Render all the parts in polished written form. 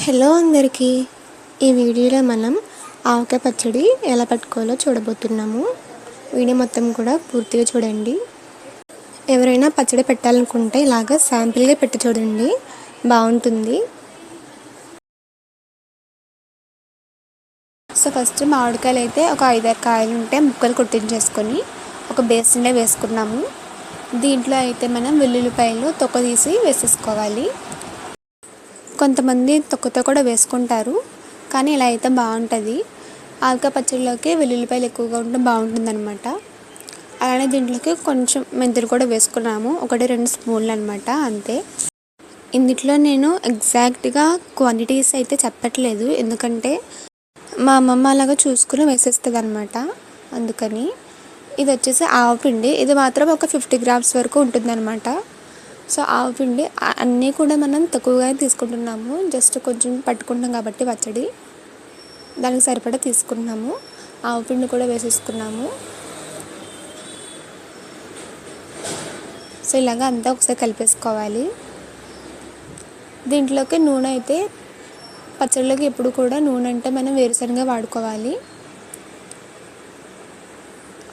Hello అందరికీ. ఈ వీడియోలో మనం ఆవకాయ పచ్చడి ఎలా పట్టుకోవాలో చూడబోతున్నాము. వీడియో మొత్తం కూడా పూర్తిగా చూడండి. ఎవరైనా పచ్చడి పెట్టాలనుకుంటే ఇలాగ శాంపిల్గా పెట్టి చూడండి, బాగుంటుంది. సో ఫస్ట్ మామిడికాయలు అయితే ఒక 5-6 కాయలు ఉంటే ముక్కలు కొట్టించేసుకొని ఒక బేసిన్లో వేసుకున్నాము. దీంట్లో అయితే మనం వెల్లుల్లిపాయలు తొక్క తీసి వేసేసుకోవాలి. కొంతమంది తొక్కతో కూడా వేసుకుంటారు, కానీ ఇలా అయితే బాగుంటుంది. ఆవకాయ పచ్చడిలోకి వెల్లుల్లిపాయలు ఎక్కువగా ఉంటే బాగుంటుంది అనమాట. అలానే దీంట్లోకి కొంచెం మెంతులు కూడా వేసుకున్నాము, 1-2 స్పూన్లు అనమాట, అంతే. ఇందులో నేను ఎగ్జాక్ట్గా క్వాంటిటీస్ అయితే చెప్పట్లేదు, ఎందుకంటే మా అమ్మమ్మ అలాగా చూసుకుని వేసేస్తుంది అనమాట, అందుకని. ఇది వచ్చేసి ఆవపిండి, ఇది మాత్రం ఒక 50 గ్రామ్స్ వరకు ఉంటుందన్నమాట. సో ఆవపిండి అన్నీ కూడా మనం తక్కువగానే తీసుకుంటున్నాము, జస్ట్ కొంచెం పట్టుకుంటాం కాబట్టి పచ్చడి, దానికి సరిపడా తీసుకుంటున్నాము. ఆవపిండి కూడా వేసేసుకున్నాము. సో ఇలాగ అంతా ఒకసారి కలిపేసుకోవాలి. దీంట్లోకి నూనె అయితే పచ్చళ్ళకి ఎప్పుడు కూడా నూనె అంటే మనం వేరుశనగ వాడుకోవాలి.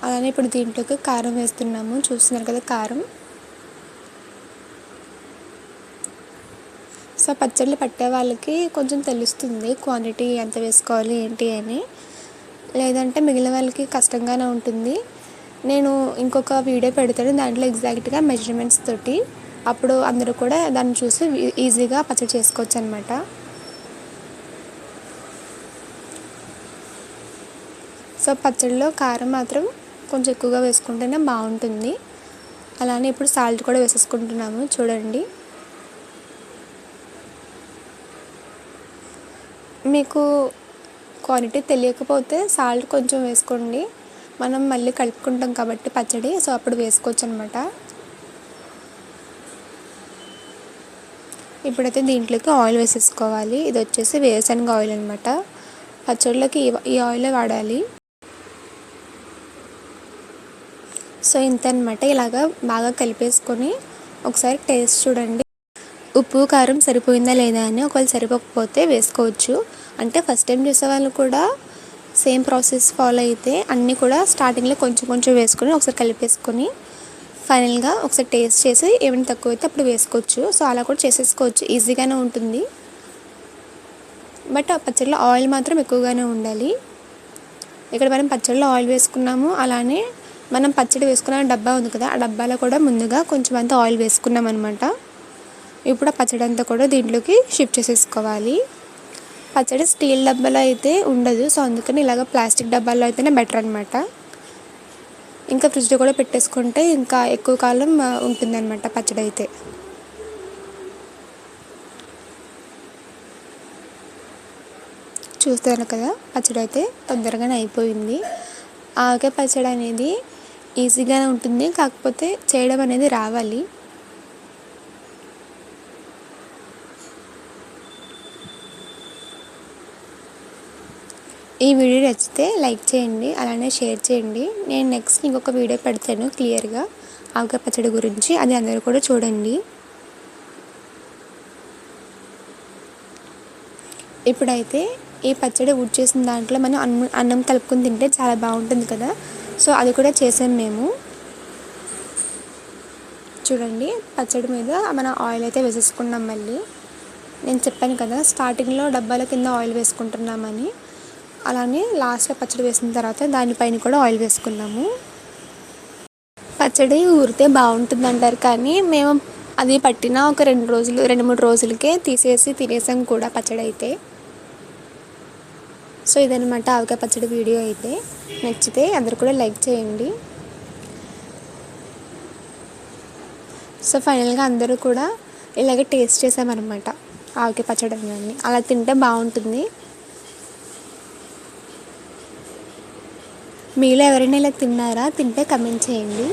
అలానే ఇప్పుడు దీంట్లోకి కారం వేస్తున్నాము, చూస్తున్నారు కదా కారం. సో పచ్చళ్ళు పట్టే వాళ్ళకి కొంచెం తెలుస్తుంది క్వాంటిటీ ఎంత వేసుకోవాలి ఏంటి అని, లేదంటే మిగిలిన వాళ్ళకి కష్టంగానే ఉంటుంది. నేను ఇంకొక వీడియో పెడతాను, దాంట్లో ఎగ్జాక్ట్గా మెజర్మెంట్స్ తోటి, అప్పుడు అందరూ కూడా దాన్ని చూసి ఈజీగా పచ్చడి చేసుకోవచ్చు అనమాట. సో పచ్చడిలో కారం మాత్రం కొంచెం ఎక్కువగా వేసుకుంటేనే బాగుంటుంది. అలానే ఇప్పుడు సాల్ట్ కూడా వేసేసుకుంటున్నాము, చూడండి. మీకు క్వాంటిటీ తెలియకపోతే సాల్ట్ కొంచెం వేసుకోండి, మనం మళ్ళీ కలుపుకుంటాం కాబట్టి పచ్చడి, సో అప్పుడు వేసుకోవచ్చు అనమాట. ఇప్పుడైతే దీంట్లోకి ఆయిల్ వేసేసుకోవాలి. ఇది వచ్చేసి వేరుశనగ ఆయిల్ అనమాట, పచ్చడిలోకి ఈ ఆయిలే వాడాలి. సో ఇంత అనమాట. ఇలాగా బాగా కలిపేసుకొని ఒకసారి టేస్ట్ చూడండి, ఉప్పు కారం సరిపోయిందా లేదా అని. ఒకవేళ సరిపోకపోతే వేసుకోవచ్చు. అంటే ఫస్ట్ టైం చేసే వాళ్ళు కూడా సేమ్ ప్రాసెస్ ఫాలో అయితే అన్నీ కూడా స్టార్టింగ్లో కొంచెం కొంచెం వేసుకొని ఒకసారి కలిపేసుకొని ఫైనల్గా ఒకసారి టేస్ట్ చేసి ఏమైనా తక్కువ అయితే అప్పుడు వేసుకోవచ్చు. సో అలా కూడా చేసేసుకోవచ్చు, ఈజీగానే ఉంటుంది. బట్ ఆ పచ్చడిలో ఆయిల్ మాత్రం ఎక్కువగానే ఉండాలి. ఇక్కడ మనం పచ్చడిలో ఆయిల్ వేసుకున్నాము, అలానే మనం పచ్చడి వేసుకున్న డబ్బా ఉంది కదా, ఆ డబ్బాలో కూడా ముందుగా కొంచెం అంతా ఆయిల్ వేసుకున్నాం అనమాట. ఇప్పుడు ఆ పచ్చడి అంతా కూడా దీంట్లోకి షిఫ్ట్ చేసేసుకోవాలి. పచ్చడి స్టీల్ డబ్బాలో అయితే ఉండదు, సో అందుకని ఇలాగ ప్లాస్టిక్ డబ్బాలో అయితేనే బెటర్ అనమాట. ఇంకా ఫ్రిడ్జ్లో కూడా పెట్టేసుకుంటే ఇంకా ఎక్కువ కాలం ఉంటుందన్నమాట పచ్చడి అయితే. చూస్తారు కదా, పచ్చడి అయితే తొందరగానే అయిపోయింది. ఆవకాయ పచ్చడి అనేది ఈజీగానే ఉంటుంది, కాకపోతే చేయడం అనేది రావాలి. ఈ వీడియో నచ్చితే లైక్ చేయండి, అలానే షేర్ చేయండి. నేను నెక్స్ట్ ఇంకొక వీడియో పెడతాను క్లియర్గా ఆవకాయ పచ్చడి గురించి, అది అందరూ కూడా చూడండి. ఇప్పుడైతే ఈ పచ్చడి ఊడ్ చేసిన దాంట్లో మనం అన్నం కలుపుకొని తింటే చాలా బాగుంటుంది కదా, సో అది కూడా చేసాం మేము. చూడండి, పచ్చడి మీద మనం ఆయిల్ అయితే వేసేసుకున్నాం. మళ్ళీ నేను చెప్పాను కదా స్టార్టింగ్లో డబ్బాల కింద ఆయిల్ వేసుకుంటున్నామని, అలానే లాస్ట్లో పచ్చడి వేసిన తర్వాత దానిపైన కూడా ఆయిల్ వేసుకున్నాము. పచ్చడి ఊరితే బాగుంటుంది అంటారు, కానీ మేము అది పట్టిన ఒక 2-3 రోజులకే తీసేసి తినేసాం కూడా పచ్చడి అయితే. సో ఇదనమాట ఆవకాయ పచ్చడి వీడియో అయితే. నచ్చితే అందరు కూడా లైక్ చేయండి. సో ఫైనల్గా అందరూ కూడా ఇలాగే టేస్ట్ చేసామన్నమాట ఆవకాయ పచ్చడి అన్నీ. అలా తింటే బాగుంటుంది. మీలో ఎవరైనా ఇలా తిన్నారా? తింటే కమెంట్ చేయండి.